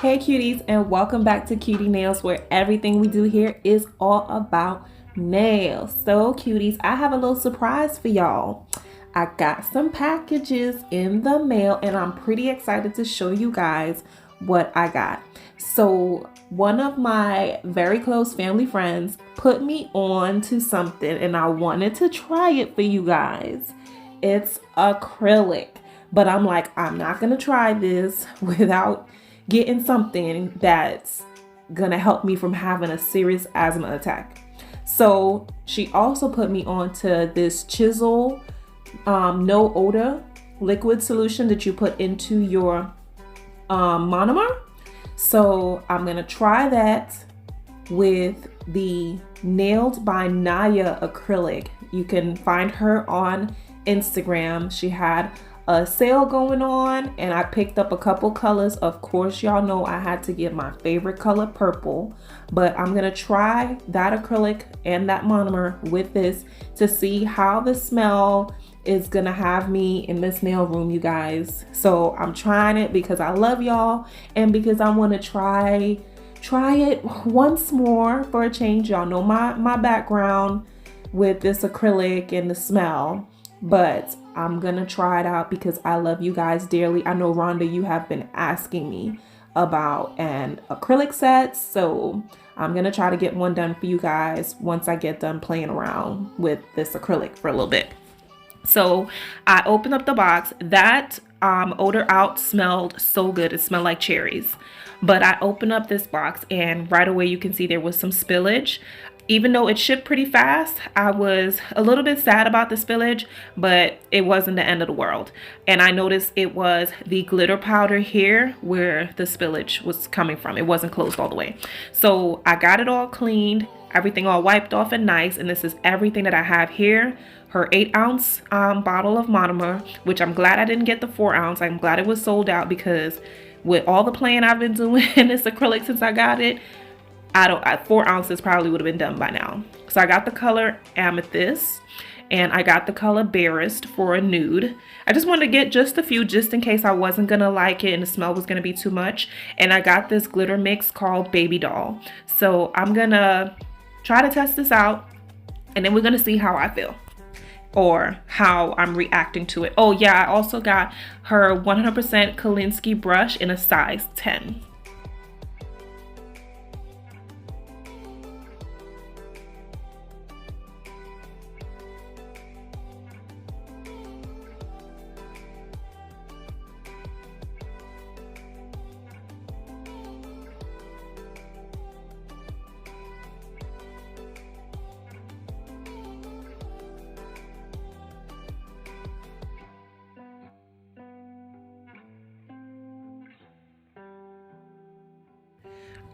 Hey cuties, and welcome back to Cutie Nails, where everything we do here is all about nails. So cuties, I have a little surprise for y'all. I got some packages in the mail and I'm pretty excited to show you guys what I got. So one of my very close family friends put me on to something and I wanted to try it for you guys. It's acrylic, but I'm like, I'm not gonna try this without getting something that's gonna help me from having a serious asthma attack. So she also put me onto this Chisel no odor liquid solution that you put into your monomer. So I'm gonna try that with the Nailed by Nya Acrylic. You can find her on Instagram. She had a sale going on and I picked up a couple colors. Of course, y'all know I had to get my favorite color, purple, but I'm gonna try that acrylic and that monomer with this to see how the smell is gonna have me in this nail room, you guys. So I'm trying it because I love y'all and because I want to try it once more for a change. Y'all know my background with this acrylic and the smell, but I'm gonna try it out because I love you guys dearly. I know, Rhonda, you have been asking me about an acrylic set, so I'm gonna try to get one done for you guys once I get done playing around with this acrylic for a little bit. So I opened up the box. That Odor Out smelled so good. It smelled like cherries. But I opened up this box and right away you can see there was some spillage. Even though it shipped pretty fast, I was a little bit sad about the spillage, but it wasn't the end of the world. And I noticed it was the glitter powder here where the spillage was coming from. It wasn't closed all the way. So I got it all cleaned, everything all wiped off and nice. And this is everything that I have here. Her 8-ounce bottle of monomer, which I'm glad I didn't get the 4-ounce. I'm glad it was sold out because with all the playing I've been doing in this acrylic since I got it, 4 ounces probably would have been done by now. So I got the color Amethyst and I got the color Barest for a nude. I just wanted to get just a few just in case I wasn't gonna like it and the smell was gonna be too much. And I got this glitter mix called Baby Doll. So I'm gonna try to test this out and then we're gonna see how I feel or how I'm reacting to it. Oh yeah, I also got her 100% Kolinsky brush in a size 10.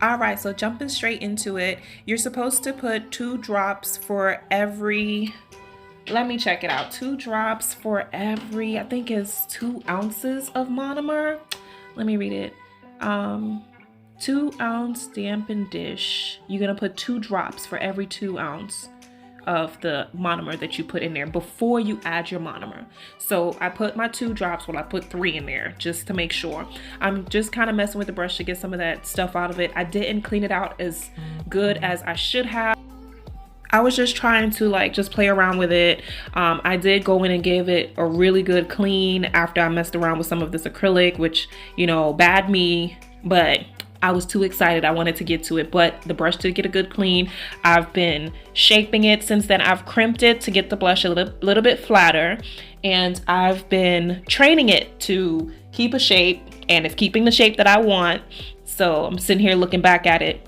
All right, so jumping straight into it, you're supposed to put 2 drops for every, let me check it out, 2 drops for every, I think it's 2 ounces of monomer. Let me read it. 2-ounce dampened dish. You're gonna put 2 drops for every 2 ounce of the monomer that you put in there before you add your monomer. So I put my 2 drops, well I put 3 in there just to make sure. I'm just kind of messing with the brush to get some of that stuff out of it. I didn't clean it out as good as I should have. I was just trying to just play around with it. I did go in and give it a really good clean after I messed around with some of this acrylic, which, you know, bad me, but I was too excited. I wanted to get to it, but the brush did get a good clean. I've been shaping it since then. I've crimped it to get the blush a little bit flatter, and I've been training it to keep a shape, and it's keeping the shape that I want. So I'm sitting here looking back at it.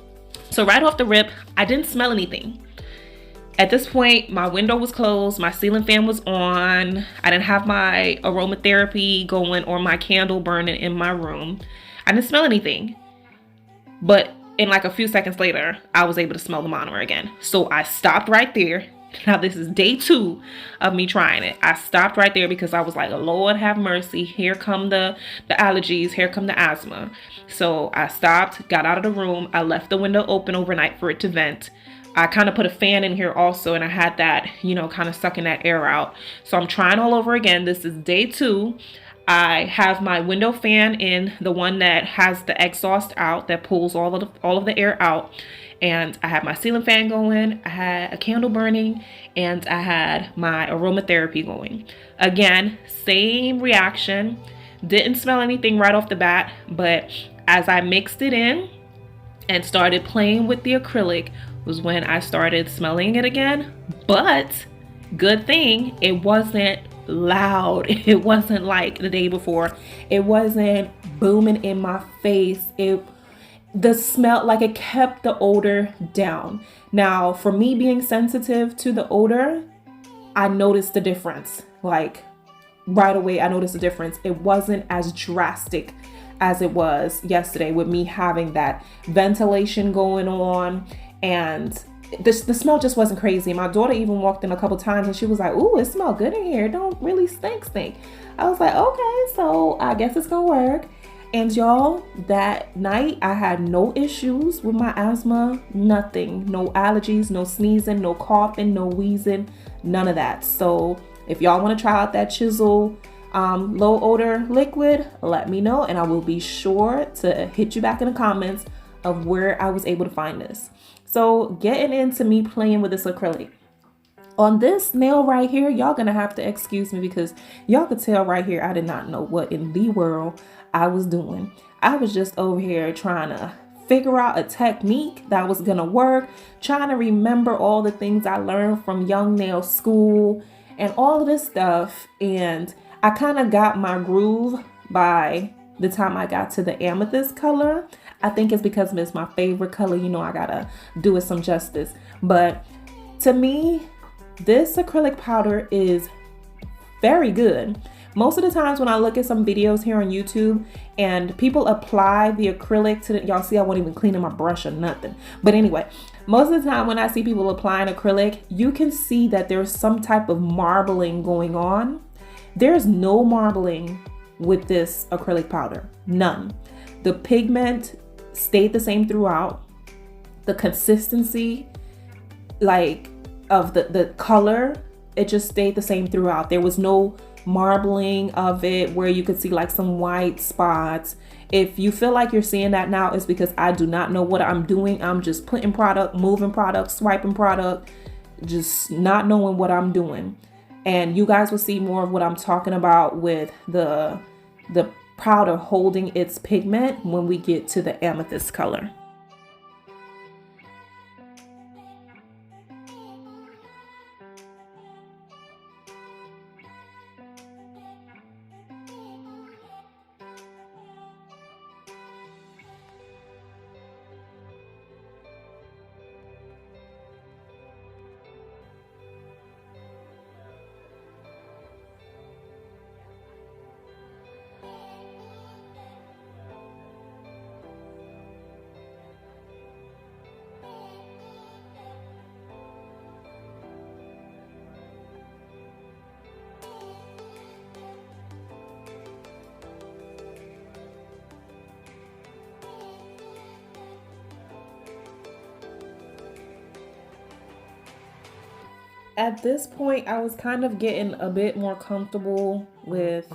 So right off the rip, I didn't smell anything. At this point, my window was closed, my ceiling fan was on, I didn't have my aromatherapy going or my candle burning in my room. I didn't smell anything. But in a few seconds later, I was able to smell the monomer again. So I stopped right there. Now this is day 2 of me trying it. I stopped right there because I was like, Lord have mercy. Here come the allergies. Here come the asthma. So I stopped, got out of the room. I left the window open overnight for it to vent. I kind of put a fan in here also, and I had that, kind of sucking that air out. So I'm trying all over again. This is day 2. I have my window fan in the one that has the exhaust out that pulls all of the air out. And I had my ceiling fan going, I had a candle burning, and I had my aromatherapy going. Again, same reaction. Didn't smell anything right off the bat, but as I mixed it in and started playing with the acrylic was when I started smelling it again. But good thing it wasn't loud. It wasn't like the day before. It wasn't booming in my face. The smell, like, it kept the odor down. Now, for me being sensitive to the odor, I noticed the difference. Like, right away, I noticed the difference. It wasn't as drastic as it was yesterday with me having that ventilation going on, and the smell just wasn't crazy. My daughter even walked in a couple times and she was like, "Ooh, it smells good in here. It don't really stink." I was like, okay, so I guess it's gonna work. And y'all, that night I had no issues with my asthma, nothing, no allergies, no sneezing, no coughing, no wheezing, none of that. So if y'all want to try out that Chisel low odor liquid, let me know and I will be sure to hit you back in the comments of where I was able to find this. So getting into me playing with this acrylic. On this nail right here, y'all gonna have to excuse me because y'all could tell right here I did not know what in the world I was doing. I was just over here trying to figure out a technique that was gonna work, trying to remember all the things I learned from young nail school and all of this stuff. And I kind of got my groove by the time I got to the amethyst color. I think it's because it's my favorite color. You know, I gotta do it some justice. But to me, this acrylic powder is very good. Most of the times when I look at some videos here on YouTube and people apply the acrylic to y'all see I won't even clean my brush or nothing. But anyway, most of the time when I see people applying acrylic, you can see that there's some type of marbling going on. There's no marbling with this acrylic powder, none. The pigment stayed the same throughout. The consistency, like, of the color, it just stayed the same throughout. There was no marbling of it where you could see like some white spots. If you feel like you're seeing that now, it's because I do not know what I'm doing. I'm just putting product, moving product, swiping product, just not knowing what I'm doing. And you guys will see more of what I'm talking about with the powder holding its pigment when we get to the amethyst color. At this point, I was kind of getting a bit more comfortable with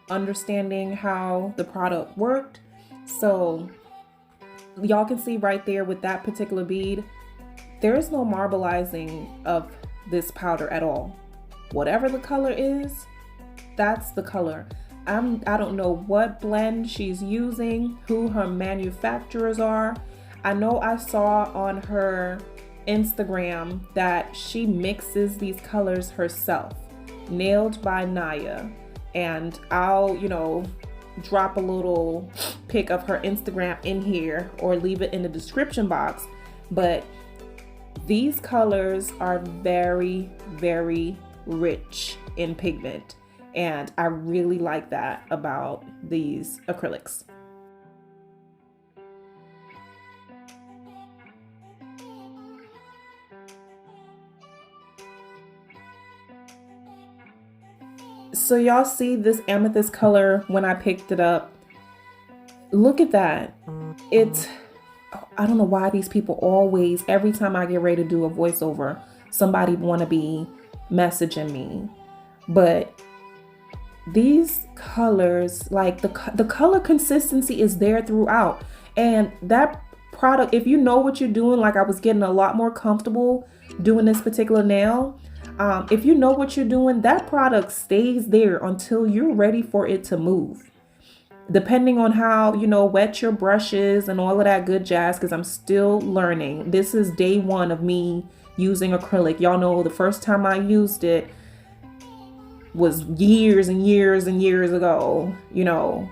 understanding how the product worked. So y'all can see right there with that particular bead, there is no marbleizing of this powder at all. Whatever the color is, that's the color. I don't know what blend she's using, who her manufacturers are. I know I saw on her Instagram that she mixes these colors herself, nailed by Nya. And I'll, drop a little pic of her Instagram in here or leave it in the description box. But these colors are very, very rich in pigment. And I really like that about these acrylics. So y'all see this amethyst color when I picked it up. Look at that. I don't know why these people always, every time I get ready to do a voiceover, somebody want to be messaging me. But these colors, like the color consistency is there throughout. And that product, if you know what you're doing, like I was getting a lot more comfortable doing this particular nail. If you know what you're doing, that product stays there until you're ready for it to move. Depending on how, wet your brushes and all of that good jazz, because I'm still learning. This is day one of me using acrylic. Y'all know the first time I used it was years and years and years ago,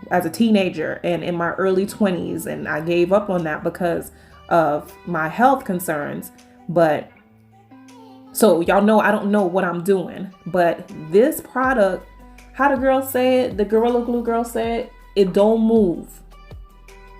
as a teenager and in my early 20s. And I gave up on that because of my health concerns. But so y'all know I don't know what I'm doing. But this product, how the girl said, the Gorilla Glue girl said, it don't move.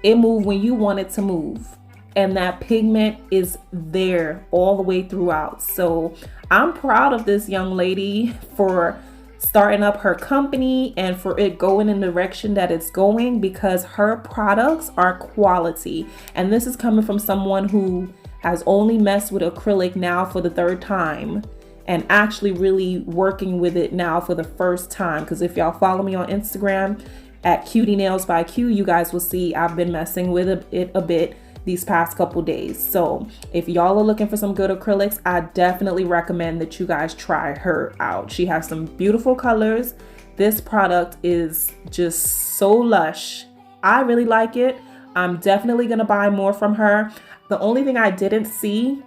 It moves when you want it to move. And that pigment is there all the way throughout. So I'm proud of this young lady for starting up her company and for it going in the direction that it's going, because her products are quality. And this is coming from someone who has only messed with acrylic now for the third time and actually really working with it now for the first time. Because if y'all follow me on Instagram at Cutie Nails by Q, you guys will see I've been messing with it a bit these past couple days. So if y'all are looking for some good acrylics, I definitely recommend that you guys try her out. She has some beautiful colors. This product is just so lush. I really like it. I'm definitely gonna buy more from her. The only thing I didn't see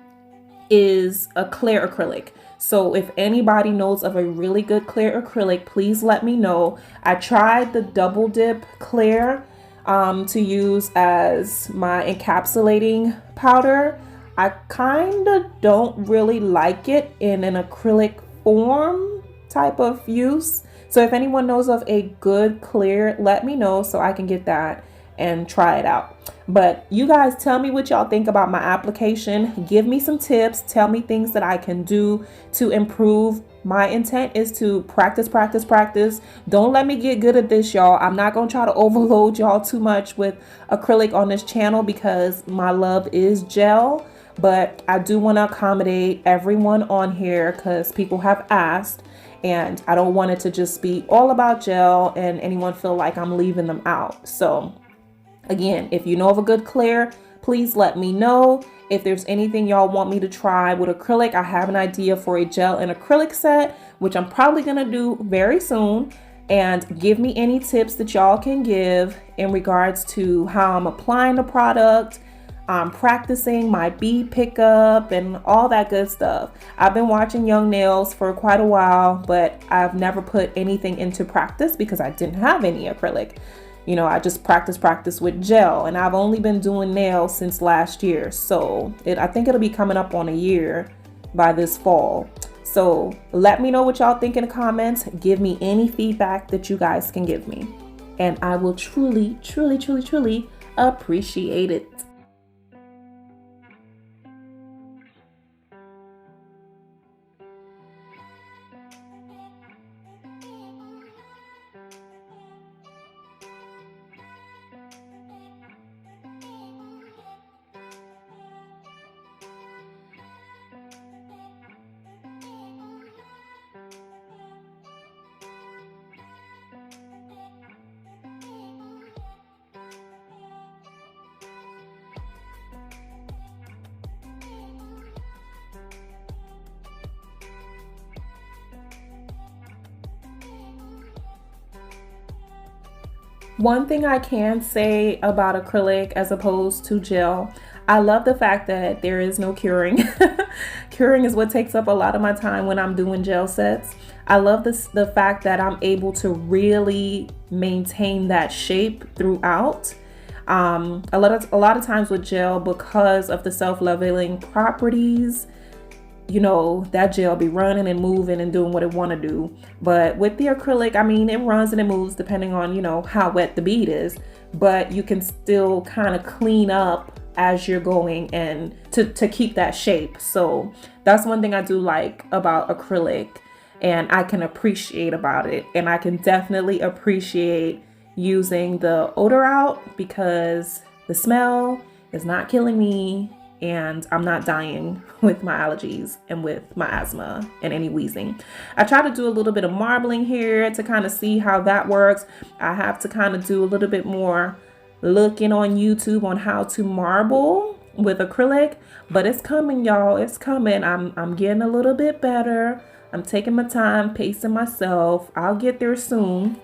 is a clear acrylic. So if anybody knows of a really good clear acrylic, please let me know. I tried the double dip clear to use as my encapsulating powder. I kind of don't really like it in an acrylic form type of use. So if anyone knows of a good clear, let me know so I can get that and try it out. But you guys tell me what y'all think about my application. Give me some tips. Tell me things that I can do to improve. My intent is to practice, practice, practice. Don't let me get good at this, y'all. I'm not going to try to overload y'all too much with acrylic on this channel because my love is gel. But I do want to accommodate everyone on here because people have asked. And I don't want it to just be all about gel and anyone feel like I'm leaving them out. So again, if you know of a good clear, please let me know. If there's anything y'all want me to try with acrylic, I have an idea for a gel and acrylic set, which I'm probably going to do very soon. And give me any tips that y'all can give in regards to how I'm applying the product, practicing my bead pickup and all that good stuff. I've been watching Young Nails for quite a while, but I've never put anything into practice because I didn't have any acrylic. I just practice with gel, and I've only been doing nails since last year. So I think it'll be coming up on a year by this fall. So let me know what y'all think in the comments. Give me any feedback that you guys can give me. And I will truly, truly, truly, truly appreciate it. One thing I can say about acrylic as opposed to gel, I love the fact that there is no curing. Curing is what takes up a lot of my time when I'm doing gel sets. I love the fact that I'm able to really maintain that shape throughout. A lot of times with gel, because of the self-leveling properties, that gel be running and moving and doing what it want to do. But with the acrylic, it runs and it moves depending on, how wet the bead is. But you can still kind of clean up as you're going and to keep that shape. So that's one thing I do like about acrylic and I can appreciate about it. And I can definitely appreciate using the Odor out because the smell is not killing me. and I'm not dying with my allergies and with my asthma and any wheezing. I try to do a little bit of marbling here to kind of see how that works. I have to kind of do a little bit more looking on YouTube on how to marble with acrylic, but it's coming, y'all. It's coming. I'm getting a little bit better. I'm taking my time, pacing myself. I'll get there soon.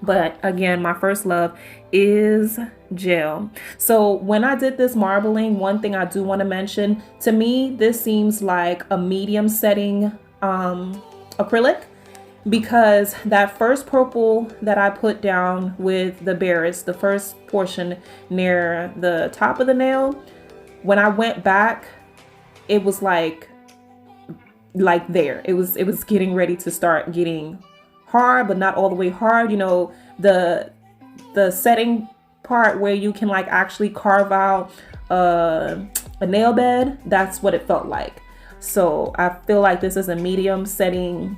But again, my first love is gel. So when I did this marbling, one thing I do want to mention, to me, this seems like a medium setting acrylic, because that first purple that I put down with the berries, the first portion near the top of the nail, when I went back, it was like there. It was getting ready to start getting hard, but not all the way hard. You know, the setting part where you can like actually carve out a nail bed, that's what it felt like. So I feel like this is a medium setting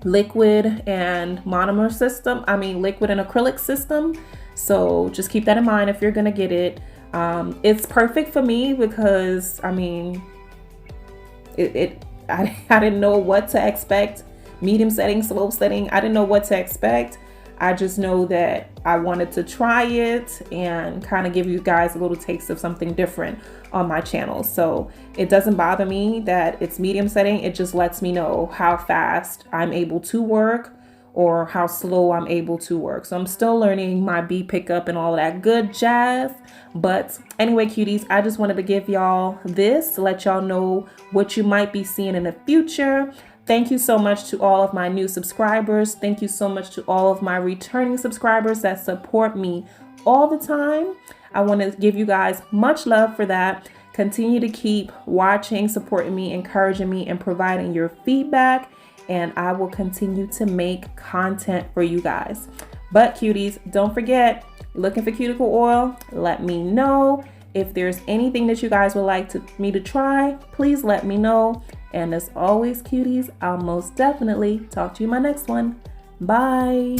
liquid and monomer system. Liquid and acrylic system. So just keep that in mind if you're gonna get it. It's perfect for me because I didn't know what to expect. Medium setting, slow setting, I didn't know what to expect. I just know that I wanted to try it and kind of give you guys a little taste of something different on my channel. So it doesn't bother me that it's medium setting. It just lets me know how fast I'm able to work or how slow I'm able to work. So I'm still learning my beat pickup and all of that good jazz. But anyway, cuties, I just wanted to give y'all this to let y'all know what you might be seeing in the future. Thank you so much to all of my new subscribers. Thank you so much to all of my returning subscribers that support me all the time. I want to give you guys much love for that. Continue to keep watching, supporting me, encouraging me, and providing your feedback. And I will continue to make content for you guys. But cuties, don't forget, looking for cuticle oil, let me know. If there's anything that you guys would like me to try, please let me know. And as always, cuties, I'll most definitely talk to you in my next one. Bye.